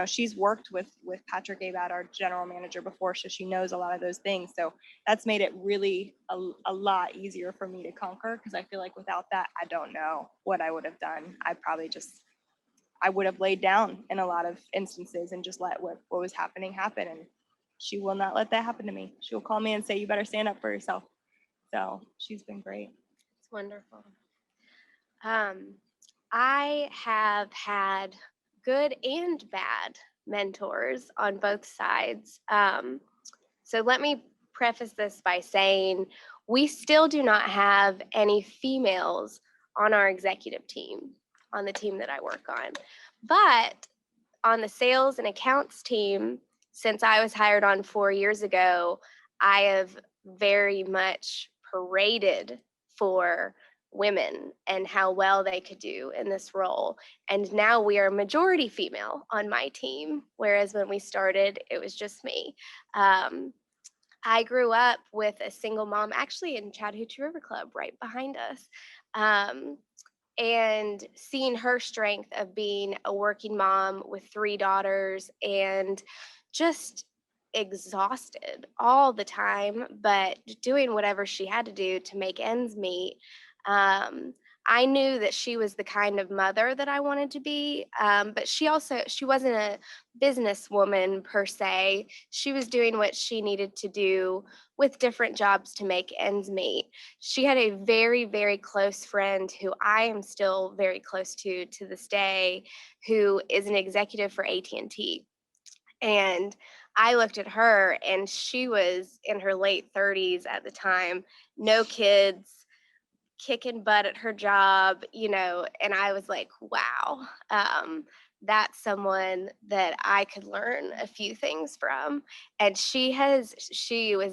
She's worked with Patrick Abad, our general manager, before, so she knows a lot of those things. So that's made it really a lot easier for me to conquer, because I feel like without that, I don't know what I would have done. I would have laid down in a lot of instances and just let what was happening happen. And she will not let that happen to me. She'll call me and say, "You better stand up for yourself." So she's been great. It's wonderful. I have had good and bad mentors on both sides. So let me preface this by saying we still do not have any females on our executive team, on the team that I work on. But on the sales and accounts team, since I was hired on 4 years ago, I have very much paraded for women and how well they could do in this role. And now we are majority female on my team, whereas when we started, it was just me. I grew up with a single mom, actually in Chattahoochee River Club, right behind us. And seeing her strength of being a working mom with 3 daughters, and just exhausted all the time, but doing whatever she had to do to make ends meet. I knew that she was the kind of mother that I wanted to be, but she wasn't a businesswoman per se. She was doing what she needed to do with different jobs to make ends meet. She had a very, very close friend who I am still very close to this day, who is an executive for AT&T. And I looked at her, and she was in her late 30s at the time, no kids, kicking butt at her job, and I was like, wow, that's someone that I could learn a few things from. And she was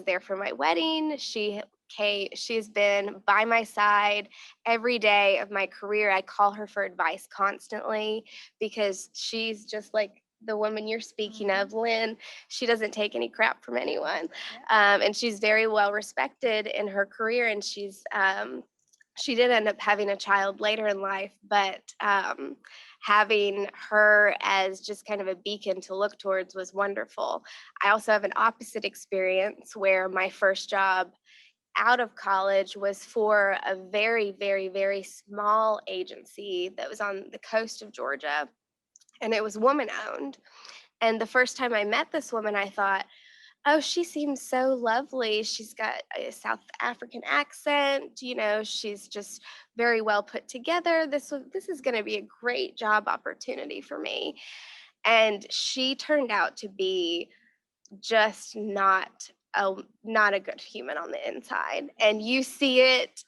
there for my wedding. She's been by my side every day of my career. I call her for advice constantly because she's just like the woman you're speaking of, Lynn. She doesn't take any crap from anyone. And she's very well respected in her career, and she did end up having a child later in life, but having her as just kind of a beacon to look towards was wonderful. I also have an opposite experience where my first job out of college was for a very, very, very small agency that was on the coast of Georgia, and it was woman owned. And the first time I met this woman, I thought, oh, she seems so lovely. She's got a South African accent. She's just very well put together. This is going to be a great job opportunity for me. And she turned out to be just not a good human on the inside. And you see it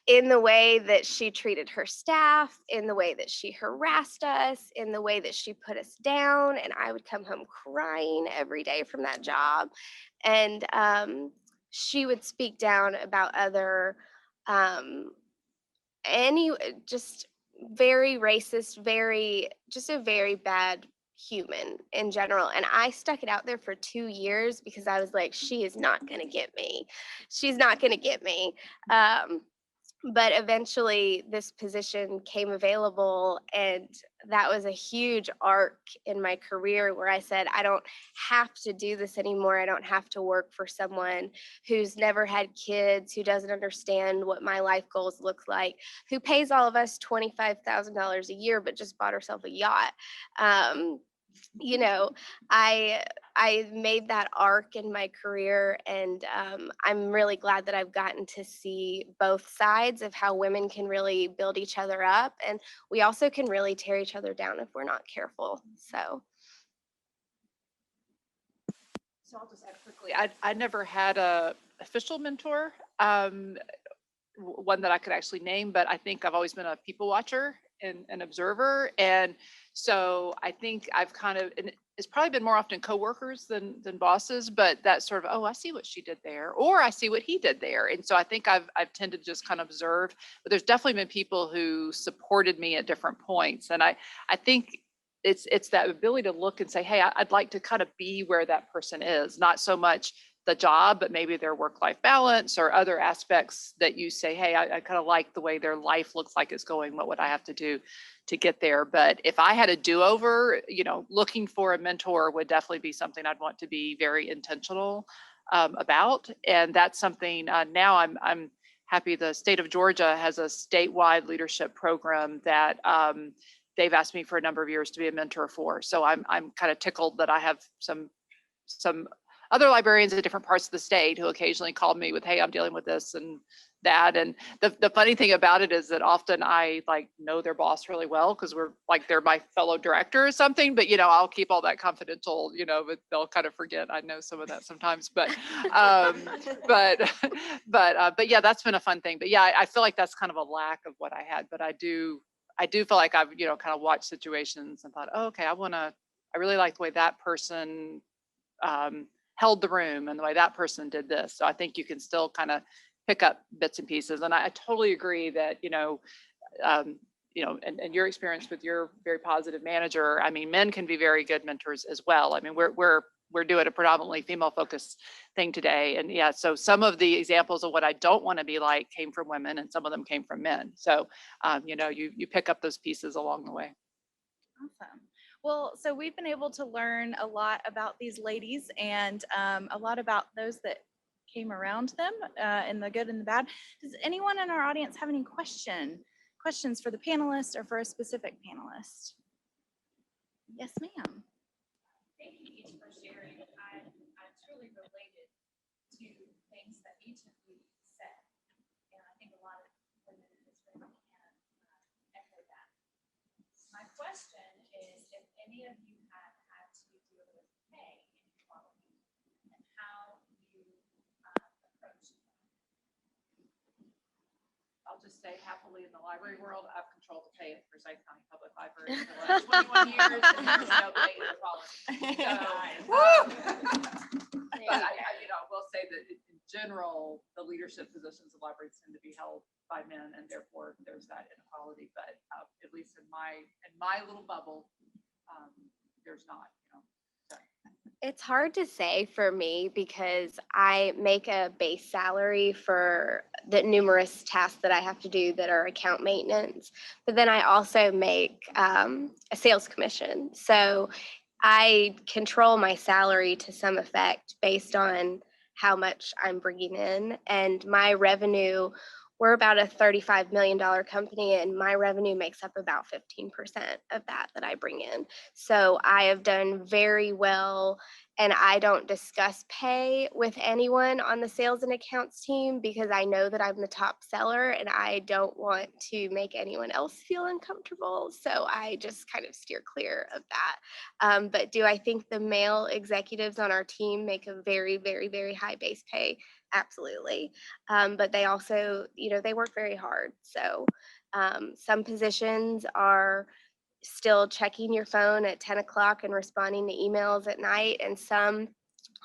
in the way that she treated her staff, in the way that she harassed us, in the way that she put us down. And I would come home crying every day from that job. And she would speak down about other, just very racist, just a very bad human in general. And I stuck it out there for 2 years because I was like, she is not going to get me. She's not going to get me. But eventually this position came available, and that was a huge arc in my career where I said, I don't have to do this anymore. I don't have to work for someone who's never had kids, who doesn't understand what my life goals look like, who pays all of us $25,000 a year, but just bought herself a yacht. I made that arc in my career, and I'm really glad that I've gotten to see both sides of how women can really build each other up, and we also can really tear each other down if we're not careful. So I'll just add quickly, I never had a official mentor, one that I could actually name, but I think I've always been a people watcher and an observer. And so I think I've and it's probably been more often coworkers than bosses, but that sort of, oh, I see what she did there, or I see what he did there. And so I think I've tended to just kind of observe, but there's definitely been people who supported me at different points. And I think it's that ability to look and say, hey, I'd like to kind of be where that person is, not so much the job, but maybe their work-life balance or other aspects that you say, hey, I kind of like the way their life looks like it's going. What would I have to do to get there? But if I had a do-over, looking for a mentor would definitely be something I'd want to be very intentional about. And that's something now I'm happy the state of Georgia has a statewide leadership program that they've asked me for a number of years to be a mentor for. So I'm kind of tickled that I have some other librarians in different parts of the state who occasionally called me with, hey, I'm dealing with this and that. And the funny thing about it is that often I know their boss really well because they're my fellow director or something, but I'll keep all that confidential, but they'll kind of forget. I know some of that sometimes, but yeah, that's been a fun thing. But yeah, I feel like that's kind of a lack of what I had, but I do feel like I've, kind of watched situations and thought, oh, okay, I really like the way that person held the room and the way that person did this. So I think you can still kind of pick up bits and pieces. And I totally agree that, and your experience with your very positive manager, I mean, men can be very good mentors as well. I mean, we're doing a predominantly female focused thing today. And yeah, so some of the examples of what I don't want to be like came from women and some of them came from men. So, you pick up those pieces along the way. Awesome. Well, so we've been able to learn a lot about these ladies and a lot about those that came around them in the good and the bad. Does anyone in our audience have any questions questions for the panelists or for a specific panelist? Yes, ma'am. Thank you each for sharing. I'm truly related to things that each of you said. And I think a lot of women in this room can echo that. My question is if any of you have had to deal with pay inequality and how you approach that. I'll just say happily in the library world, I've controlled the pay at Forsyth County Public Library for the last 21 years, and there's no pay inequality. But I will say that in general, the leadership positions of libraries tend to be held by men, and therefore there's that inequality. But at least in my little bubble, there's not. It's hard to say for me because I make a base salary for the numerous tasks that I have to do that are account maintenance, but then I also make a sales commission. So I control my salary to some effect based on how much I'm bringing in, and my revenue, we're about a $35 million company, and my revenue makes up about 15% of that I bring in. So I have done very well, and I don't discuss pay with anyone on the sales and accounts team because I know that I'm the top seller and I don't want to make anyone else feel uncomfortable. So I just kind of steer clear of that. But do I think the male executives on our team make a very, very, very high base pay? Absolutely. But they also, they work very hard. So some positions are still checking your phone at 10 o'clock and responding to emails at night. And some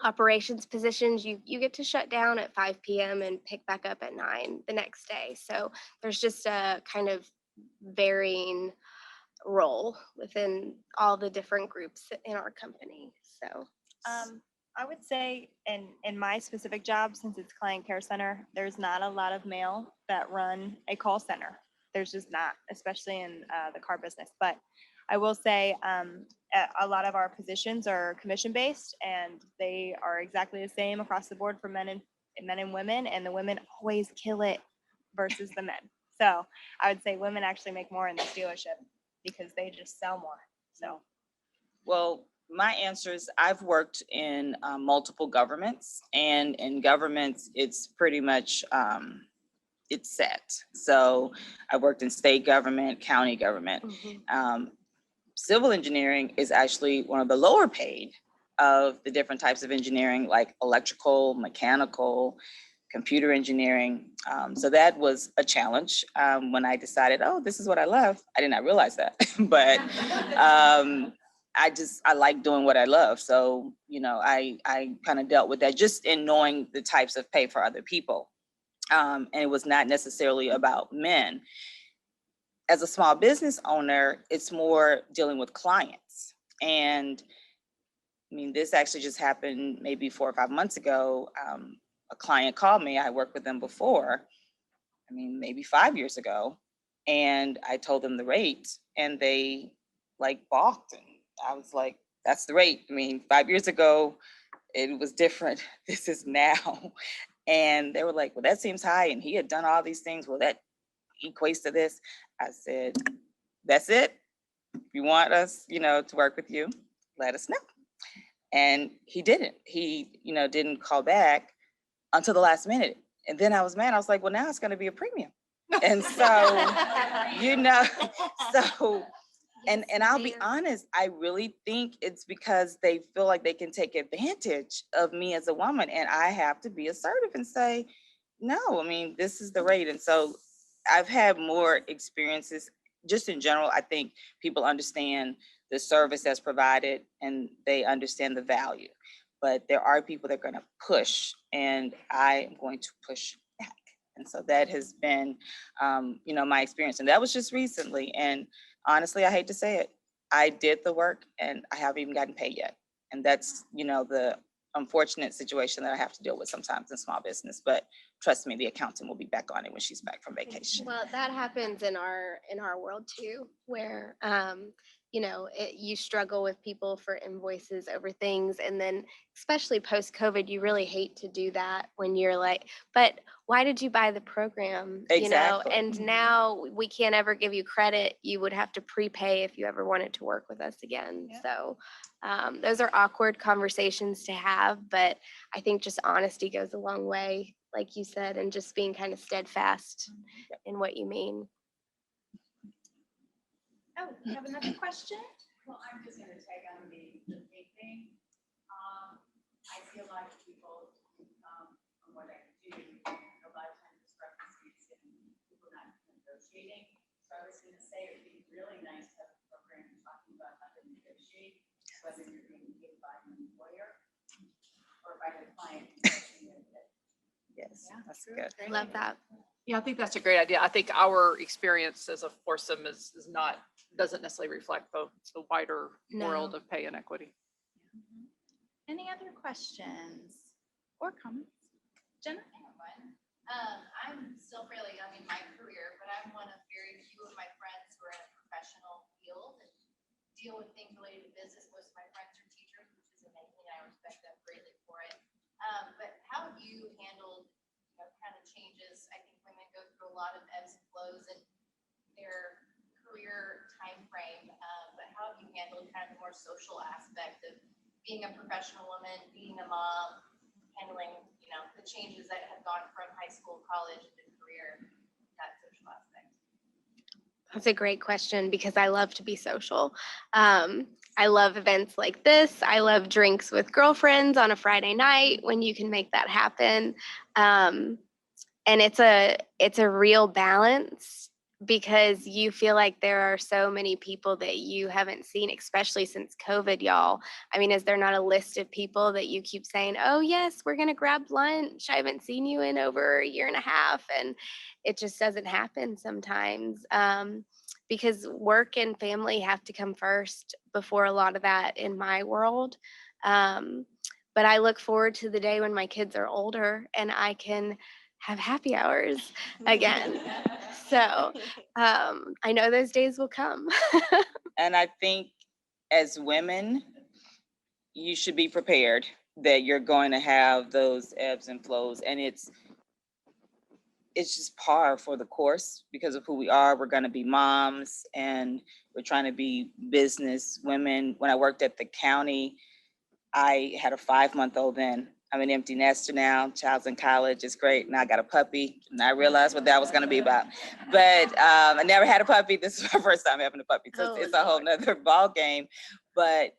operations positions, you get to shut down at 5 p.m. and pick back up at 9 the next day. So there's just a kind of varying role within all the different groups in our company. So I would say in my specific job, since it's client care center, there's not a lot of male that run a call center. There's just not, especially in the car business. But I will say a lot of our positions are commission based, and they are exactly the same across the board for men and women, and the women always kill it versus the men. So I would say women actually make more in this dealership because they just sell more. So, Well, my answer is I've worked in multiple governments, and in governments, it's pretty much, it's set. So I worked in state government, county government. Civil engineering is actually one of the lower paid of the different types of engineering, like electrical, mechanical, computer engineering. So that was a challenge when I decided, oh, this is what I love. I did not realize that, but I like doing what I love. So, I kind of dealt with that just in knowing the types of pay for other people. And it was not necessarily about men. As a small business owner, it's more dealing with clients. And I mean, this actually just happened maybe 4 or 5 months ago. A client called me. I worked with them before, maybe 5 years ago. And I told them the rate, and they balked. And I was like, that's the rate. 5 years ago, it was different. This is now. And they were like, well, that seems high. And he had done all these things. Well, that equates to this. I said, that's it. If you want us, to work with you, let us know. And he didn't. He, didn't call back until the last minute. And then I was mad. I was like, well, now it's going to be a premium. And so, so, and I'll be honest, I really think it's because they feel like they can take advantage of me as a woman. And I have to be assertive and say, no, this is the rate. And so I've had more experiences. Just in general, I think people understand the service that's provided and they understand the value. But there are people that are going to push, and I am going to push back. And so that has been, my experience. And that was just recently. And honestly, I hate to say it, I did the work and I haven't even gotten paid yet. And that's, the unfortunate situation that I have to deal with sometimes in small business. But trust me, the accountant will be back on it when she's back from vacation. Well, that happens in our world too, where you struggle with people for invoices over things. And then especially post COVID, you really hate to do that when you're like, but why did you buy the program? Exactly. And now we can't ever give you credit. You would have to prepay if you ever wanted to work with us again. Yep. So those are awkward conversations to have, but I think just honesty goes a long way, like you said, and just being kind of steadfast in what you mean. Oh, you have another question? Well, I'm just gonna tag on the pay thing. I see a lot of people, from what I do, a lot of times discrepancies in people not negotiating. So I was gonna say it'd be really nice to have a program talking about how to negotiate, whether you're being paid by an employer or by the client. Yes, that's good. Love that. Yeah, I think that's a great idea. I think our experience as a foursome doesn't necessarily reflect the wider world No. of pay inequity. Any other questions or comments? Jenna? I'm still fairly young in my career, but I'm one of very few of my friends who are in a professional field and deal with things related to business. Most of my friends are teachers, which is amazing. I respect them greatly for it. But how have you handled, kind of changes? I think women go through a lot of ebbs and flows in their career time frame. But how have you handled kind of the more social aspect of being a professional woman, being a mom, handling, the changes that have gone from high school, college, to career, that social aspect? That's a great question because I love to be social. I love events like this. I love drinks with girlfriends on a Friday night when you can make that happen. And it's a real balance because you feel like there are so many people that you haven't seen, especially since COVID, y'all. I mean, is there not a list of people that you keep saying, oh, yes, we're going to grab lunch? I haven't seen you in over a year and a half. And it just doesn't happen sometimes because work and family have to come first before a lot of that in my world. But I look forward to the day when my kids are older and I can have happy hours again. So I know those days will come. And I think as women, you should be prepared that you're going to have those ebbs and flows. And it's just par for the course because of who we are. We're going to be moms and we're trying to be business women. When I worked at the county, I had a 5-month-old then. I'm an empty nester now. Child's in college. It's great. Now I got a puppy. And I realized what that was going to be about. But I never had a puppy. This is my first time having a puppy. So it's a whole nother ball game. But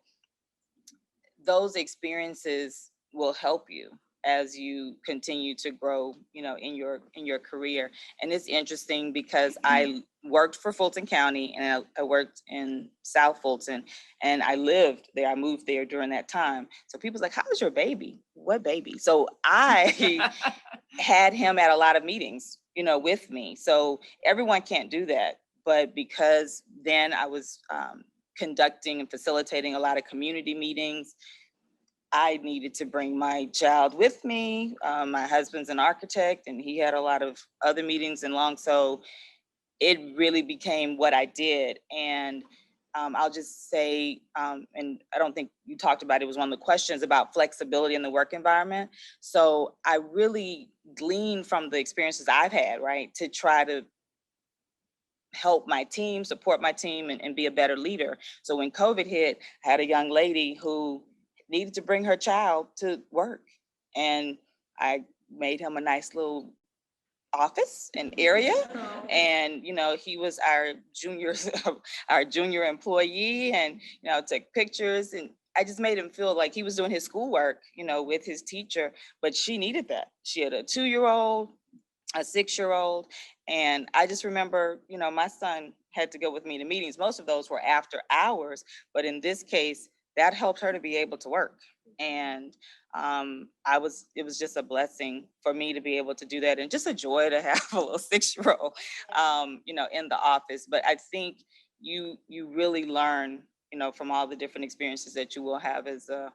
those experiences will help you as you continue to grow, in your career. And it's interesting because I worked for Fulton County and I worked in South Fulton and I lived there. I moved there during that time. So people's like, how is your baby? What baby? So I had him at a lot of meetings, with me. So everyone can't do that. But because then I was conducting and facilitating a lot of community meetings, I needed to bring my child with me. My husband's an architect and he had a lot of other meetings and long. So it really became what I did. And I'll just say, and I don't think you talked about it, was one of the questions about flexibility in the work environment. So I really gleaned from the experiences I've had, right, to try to help my team, support my team, and be a better leader. So when COVID hit, I had a young lady who needed to bring her child to work. And I made him a nice little office and area. And, he was our junior employee and, took pictures and I just made him feel like he was doing his schoolwork, with his teacher, but she needed that. She had a 2-year-old, a 6-year-old. And I just remember, my son had to go with me to meetings. Most of those were after hours, but in this case, that helped her to be able to work. And it was just a blessing for me to be able to do that and just a joy to have a little 6-year-old, in the office. But I think you really learn, from all the different experiences that you will have as a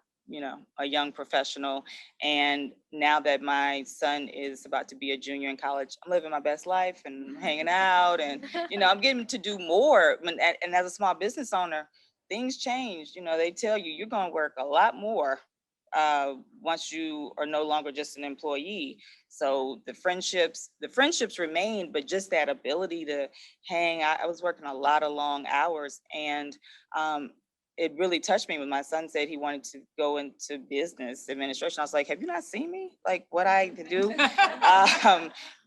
young professional. And now that my son is about to be a junior in college, I'm living my best life and hanging out and, I'm getting to do more. And as a small business owner, things change. You know, they tell you you're going to work a lot more once you are no longer just an employee. So the friendships remain, but just that ability to hang. I was working a lot of long hours, and it really touched me when my son said he wanted to go into business administration. I was like, have you not seen me? Like what I do?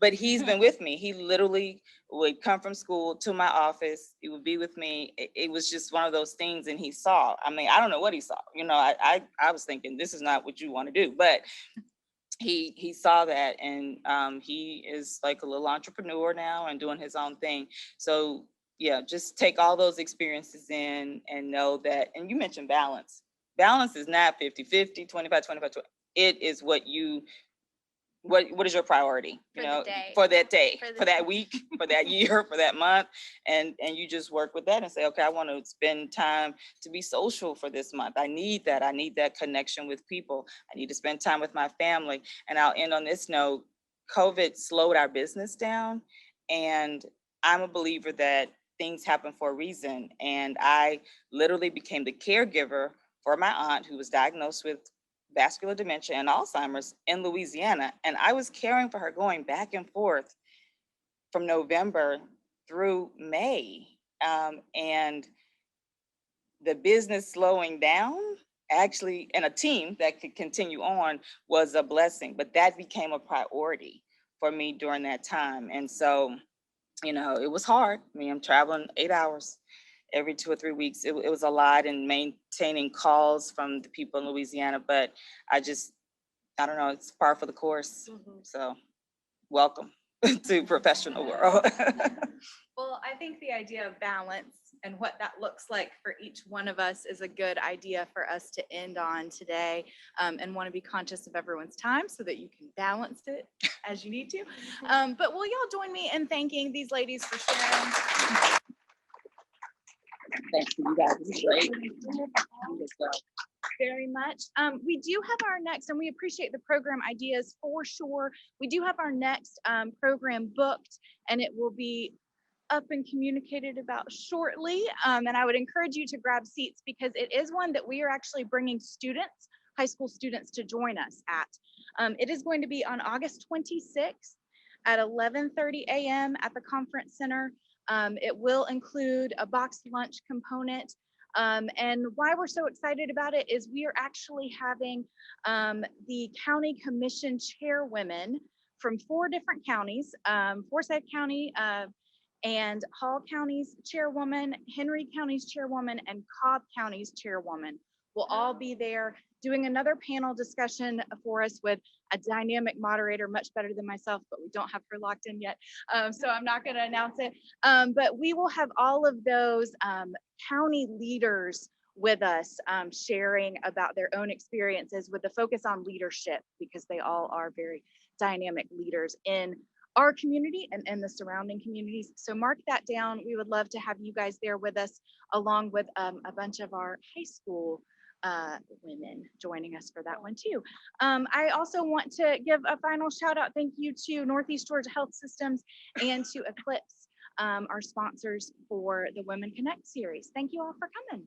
But he's been with me. He literally would come from school to my office. He would be with me. It was just one of those things. And he saw, I mean, I don't know what he saw. You know, I was thinking, this is not what you want to do. But he saw that, and he is like a little entrepreneur now and doing his own thing. So yeah, just take all those experiences in and know that. And you mentioned balance. Balance is not 50-50, 25-25. It is what is your priority, you For the know, day. for that day, For the for that week, for that year, for that month. And you just work with that and say, okay, I want to spend time to be social for this month. I need that. I need that connection with people. I need to spend time with my family. And I'll end on this note. COVID slowed our business down. And I'm a believer that things happen for a reason. And I literally became the caregiver for my aunt who was diagnosed with vascular dementia and Alzheimer's in Louisiana. And I was caring for her going back and forth from November through May. And the business slowing down actually, and a team that could continue on was a blessing, but that became a priority for me during that time. And so, you know, it was hard. I mean, I'm traveling 8 hours every 2 or 3 weeks. It was a lot, and maintaining calls from the people in Louisiana, but I don't know, it's par for the course. So welcome to professional world. Well, I think the idea of balance and what that looks like for each one of us is a good idea for us to end on today, and want to be conscious of everyone's time so that you can balance it as you need to. But will y'all join me in thanking these ladies for sharing? Thank you, guys. This is great. Very much. We do have our next, and we appreciate the program ideas for sure. We do have our next program booked, and it will be up and communicated about shortly. And I would encourage you to grab seats because it is one that we are actually bringing students, high school students, to join us at. It is going to be on August 26th at 11:30 a.m. at the conference center. It will include a boxed lunch component. And why we're so excited about it is we are actually having the county commission chairwomen from 4 different counties, Forsyth County, and Hall County's chairwoman, Henry County's chairwoman, and Cobb County's chairwoman will all be there doing another panel discussion for us with a dynamic moderator, much better than myself, but we don't have her locked in yet. So I'm not going to announce it. But we will have all of those county leaders with us, sharing about their own experiences with the focus on leadership, because they all are very dynamic leaders in our community and in the surrounding communities. So mark that down. We would love to have you guys there with us, along with a bunch of our high school women joining us for that one too. I also want to give a final shout out, thank you to Northeast Georgia Health Systems and to Eclipse, our sponsors for the Women Connect series. Thank you all for coming.